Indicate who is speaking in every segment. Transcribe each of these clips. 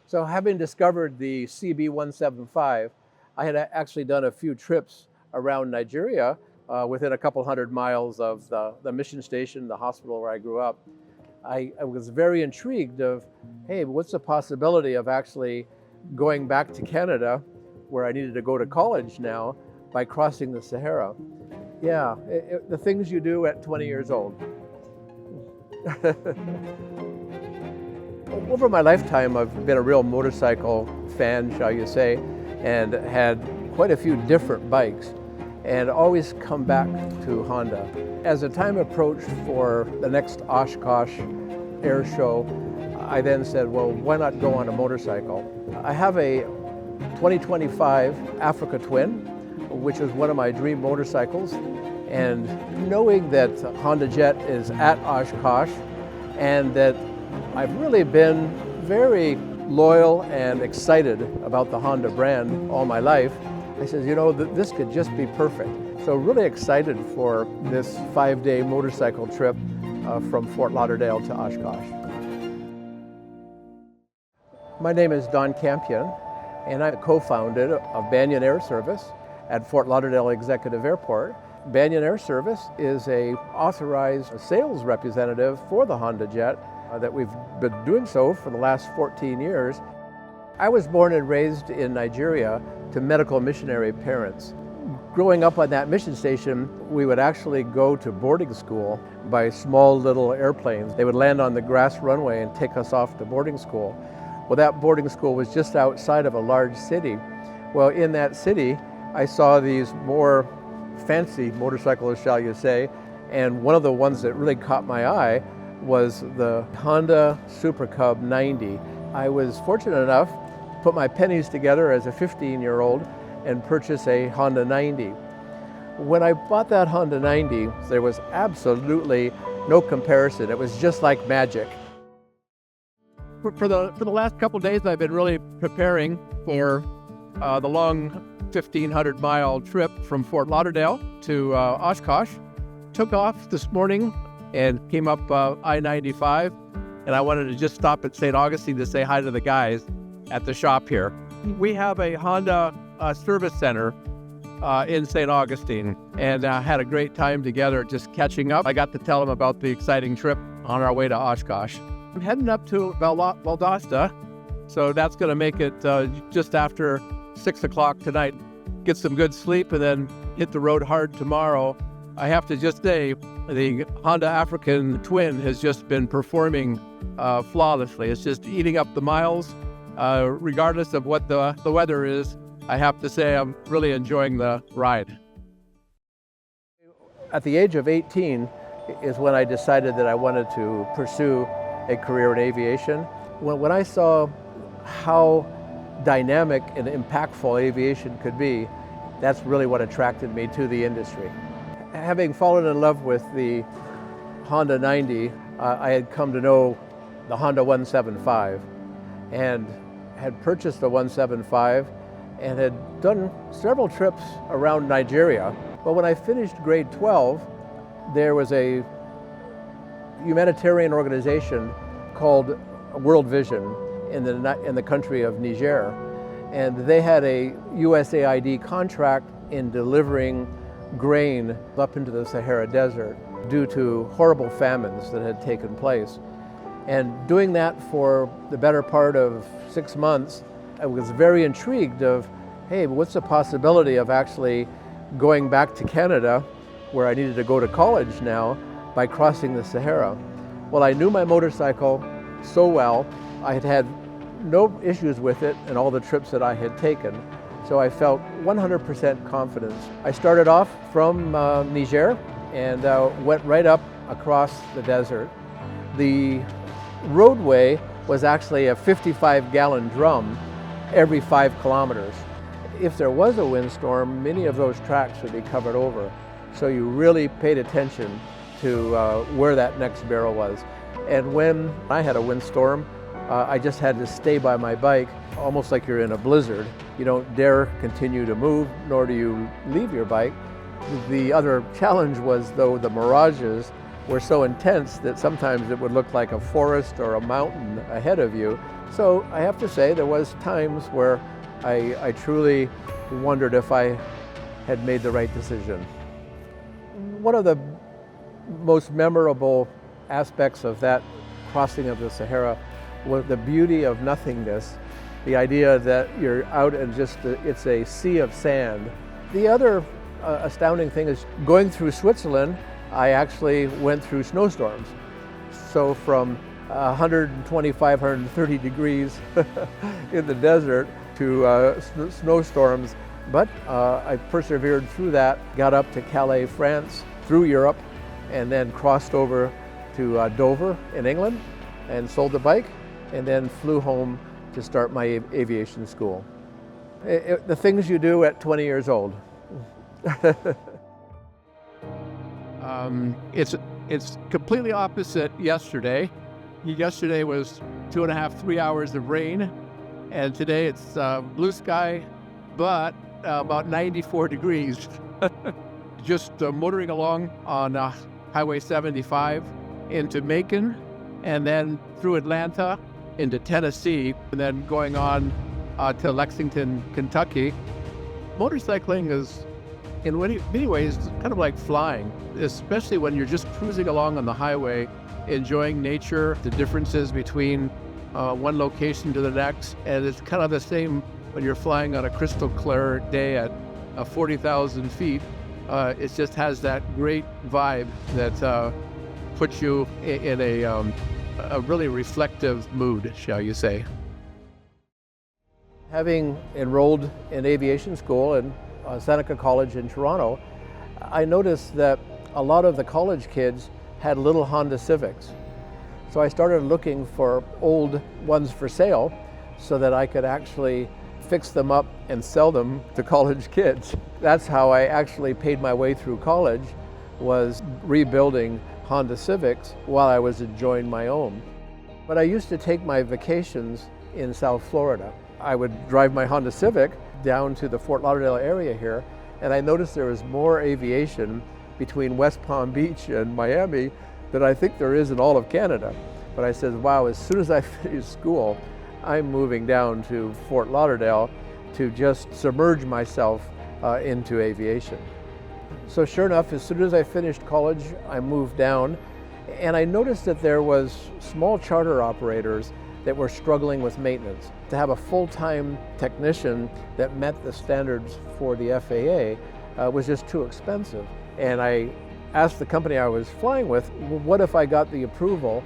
Speaker 1: So having discovered the CB175, I had actually done a few trips around Nigeria within a couple hundred miles of the mission station, the hospital where I grew up. I was very intrigued of, hey, what's the possibility of actually going back to Canada, where I needed to go to college now, by crossing the Sahara. Yeah, the things you do at 20 years old. Over my lifetime, I've been a real motorcycle fan, shall you say, and had quite a few different bikes, and always come back to Honda. As the time approached for the next Oshkosh air show, I then said, well, why not go on a motorcycle? I have a 2025 Africa Twin, which is one of my dream motorcycles, and knowing that HondaJet is at Oshkosh and that I've really been very loyal and excited about the Honda brand all my life, I said, you know, this could just be perfect. So really excited for this 5-day motorcycle trip from Fort Lauderdale to Oshkosh. My name is Don Campion, and I'm co-founded of Banyan Air Service at Fort Lauderdale Executive Airport. Banyan Air Service is a authorized sales representative for the HondaJet that we've been doing so for the last 14 years. I was born and raised in Nigeria to medical missionary parents. Growing up on that mission station, we would actually go to boarding school by small little airplanes. They would land on the grass runway and take us off to boarding school. Well, that boarding school was just outside of a large city. Well, in that city, I saw these more fancy motorcycles, shall you say, and one of the ones that really caught my eye was the Honda Super Cub 90. I was fortunate enough to put my pennies together as a 15-year-old and purchase a Honda 90. When I bought that Honda 90, there was absolutely no comparison. It was just like magic. For the last couple days, I've been really preparing for the long 1,500-mile trip from Fort Lauderdale to Oshkosh. Took off this morning and came up I-95, and I wanted to just stop at St. Augustine to say hi to the guys at the shop here. We have a Honda service center in St. Augustine, and had a great time together just catching up. I got to tell them about the exciting trip on our way to Oshkosh. I'm heading up to Valdosta, so that's going to make it just after 6 o'clock tonight. Get some good sleep and then hit the road hard tomorrow. I have to just say, the Honda African Twin has just been performing flawlessly. It's just eating up the miles, regardless of what the weather is. I have to say I'm really enjoying the ride. At the age of 18 is when I decided that I wanted to pursue a career in aviation. When I saw how dynamic and impactful aviation could be, that's really what attracted me to the industry. Having fallen in love with the Honda 90, I had come to know the Honda 175 and had purchased the 175 and had done several trips around Nigeria. But when I finished grade 12, there was a humanitarian organization called World Vision in the country of Niger, and they had a USAID contract in delivering grain up into the Sahara Desert due to horrible famines that had taken place. And doing that for the better part of 6 months, I was very intrigued of, hey, what's the possibility of actually going back to Canada, where I needed to go to college now, by crossing the Sahara. Well, I knew my motorcycle so well. I had had no issues with it in all the trips that I had taken, so I felt 100% confidence. I started off from Niger and went right up across the desert. The roadway was actually a 55-gallon drum every 5 kilometers. If there was a windstorm, many of those tracks would be covered over. So you really paid attention to where that next barrel was. And when I had a windstorm, I just had to stay by my bike, almost like you're in a blizzard. You don't dare continue to move, nor do you leave your bike. The other challenge was, though, the mirages were so intense that sometimes it would look like a forest or a mountain ahead of you. So I have to say there was times where I truly wondered if I had made the right decision. One of the most memorable aspects of that crossing of the Sahara was the beauty of nothingness, the idea that you're out and just it's a sea of sand. The other astounding thing is going through Switzerland, I actually went through snowstorms. So from 125, 130 degrees in the desert to snowstorms. But I persevered through that, got up to Calais, France, through Europe, and then crossed over to Dover in England and sold the bike, and then flew home to start my aviation school. The things you do at 20 years old.
Speaker 2: It's completely opposite yesterday. Yesterday was 2.5, 3 hours of rain, and today it's blue sky, but about 94 degrees. Just motoring along on Highway 75 into Macon, and then through Atlanta into Tennessee, and then going on to Lexington, Kentucky. Motorcycling is, in many ways, kind of like flying, especially when you're just cruising along on the highway, enjoying nature, the differences between one location to the next. And it's kind of the same when you're flying on a crystal clear day at 40,000 feet. It just has that great vibe that puts you in a really reflective mood, shall you say.
Speaker 1: Having enrolled in aviation school in Seneca College in Toronto, I noticed that a lot of the college kids had little Honda Civics. So I started looking for old ones for sale so that I could actually fix them up and sell them to college kids. That's how I actually paid my way through college, was rebuilding Honda Civics while I was enjoying my own. But I used to take my vacations in South Florida. I would drive my Honda Civic down to the Fort Lauderdale area here, and I noticed there was more aviation between West Palm Beach and Miami than I think there is in all of Canada. But I said, wow, as soon as I finish school, I'm moving down to Fort Lauderdale to just submerge myself into aviation. So sure enough, as soon as I finished college, I moved down, and I noticed that there was small charter operators that were struggling with maintenance. To have a full-time technician that met the standards for the FAA was just too expensive. And I asked the company I was flying with, well, what if I got the approval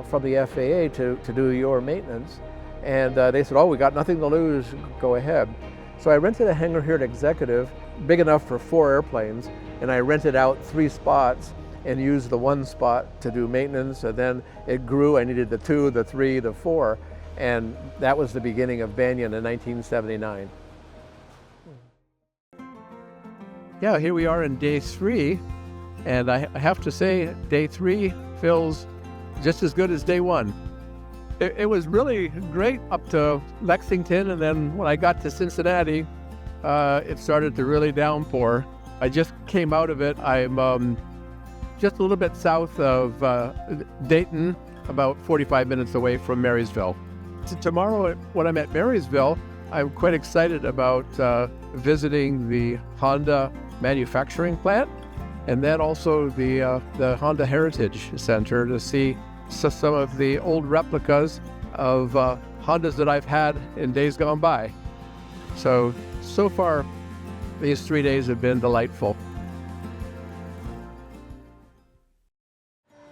Speaker 1: from the FAA to do your maintenance? And they said, oh, we got nothing to lose, go ahead. So I rented a hangar here at Executive, big enough for 4 airplanes, and I rented out 3 spots and used the 1 spot to do maintenance, and then it grew. I needed the 2, the 3, the 4, and that was the beginning of Banyan in 1979.
Speaker 2: Yeah, here we are in day 3, and I have to say, day 3 feels just as good as day 1. It was really great up to Lexington, and then when I got to Cincinnati, it started to really downpour. I just came out of it. I'm just a little bit south of Dayton, about 45 minutes away from Marysville. Tomorrow, when I'm at Marysville, I'm quite excited about visiting the Honda manufacturing plant, and then also the Honda Heritage Center to see some of the old replicas of Hondas that I've had in days gone by. So far, these 3 days have been delightful.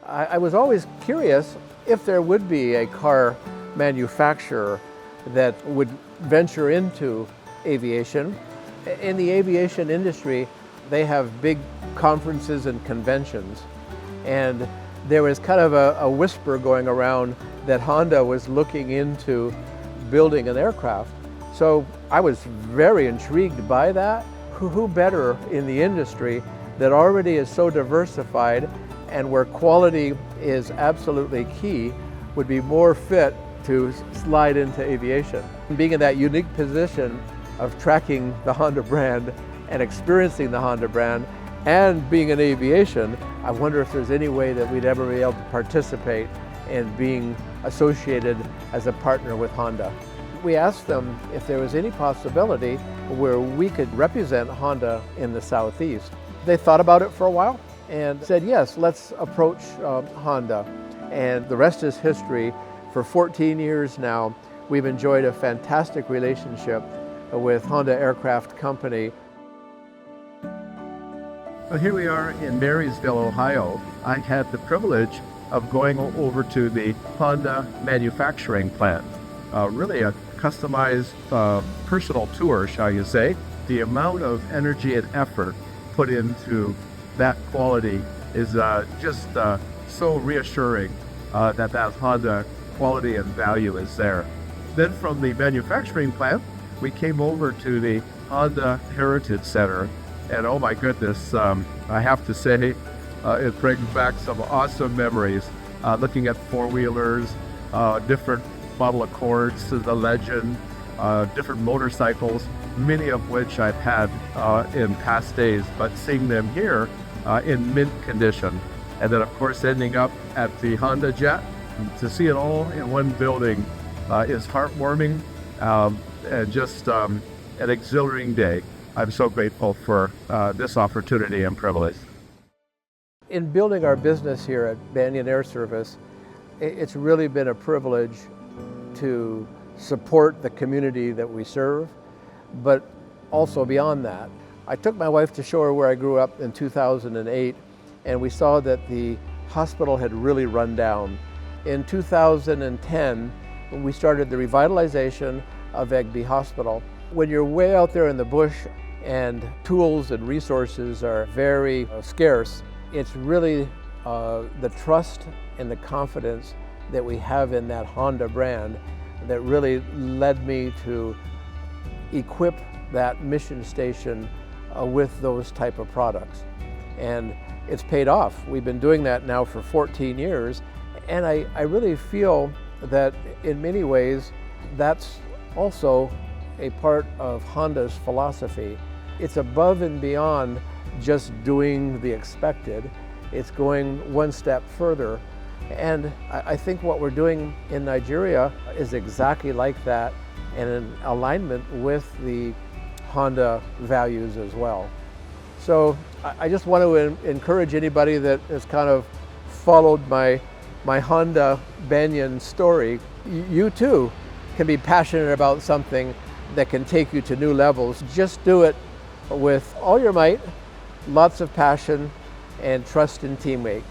Speaker 1: I was always curious if there would be a car manufacturer that would venture into aviation. In the aviation industry, they have big conferences and conventions, and there was kind of a whisper going around that Honda was looking into building an aircraft. So I was very intrigued by that. Who better in the industry that already is so diversified and where quality is absolutely key would be more fit to slide into aviation. Being in that unique position of tracking the Honda brand and experiencing the Honda brand and being in aviation, I wonder if there's any way that we'd ever be able to participate in being associated as a partner with Honda. We asked them if there was any possibility where we could represent Honda in the Southeast. They thought about it for a while and said, yes, let's approach Honda. And the rest is history. For 14 years now, we've enjoyed a fantastic relationship with Honda Aircraft Company.
Speaker 3: Well, here we are in Marysville, Ohio. I had the privilege of going over to the Honda manufacturing plant. Really a customized personal tour, shall you say. The amount of energy and effort put into that quality is just so reassuring that Honda quality and value is there. Then from the manufacturing plant, we came over to the Honda Heritage Center, and oh my goodness, I have to say, it brings back some awesome memories. Looking at four-wheelers, different model Accords, the Legend, different motorcycles, many of which I've had in past days, but seeing them here in mint condition. And then of course ending up at the HondaJet, to see it all in one building is heartwarming and just an exhilarating day. I'm so grateful for this opportunity and privilege.
Speaker 1: In building our business here at Banyan Air Service, it's really been a privilege to support the community that we serve, but also beyond that. I took my wife to show her where I grew up in 2008, and we saw that the hospital had really run down. In 2010, we started the revitalization of Egby Hospital. When you're way out there in the bush and tools and resources are very scarce, it's really the trust and the confidence that we have in that Honda brand that really led me to equip that mission station with those type of products. And it's paid off. We've been doing that now for 14 years, and I really feel that in many ways that's also a part of Honda's philosophy. It's above and beyond just doing the expected. It's going one step further. And I think what we're doing in Nigeria is exactly like that, and in alignment with the Honda values as well. So I just want to encourage anybody that has kind of followed my Honda Banyan story. You too can be passionate about something that can take you to new levels. Just do it with all your might, lots of passion, and trust in teamwork.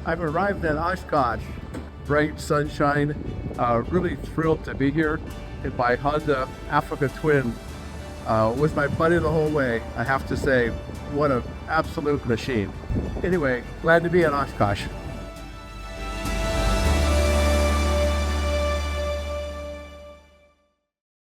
Speaker 3: I've arrived at Oshkosh, bright sunshine, really thrilled to be here in my Honda Africa Twin with my buddy the whole way. I have to say, what an absolute machine. Anyway, glad to be at Oshkosh.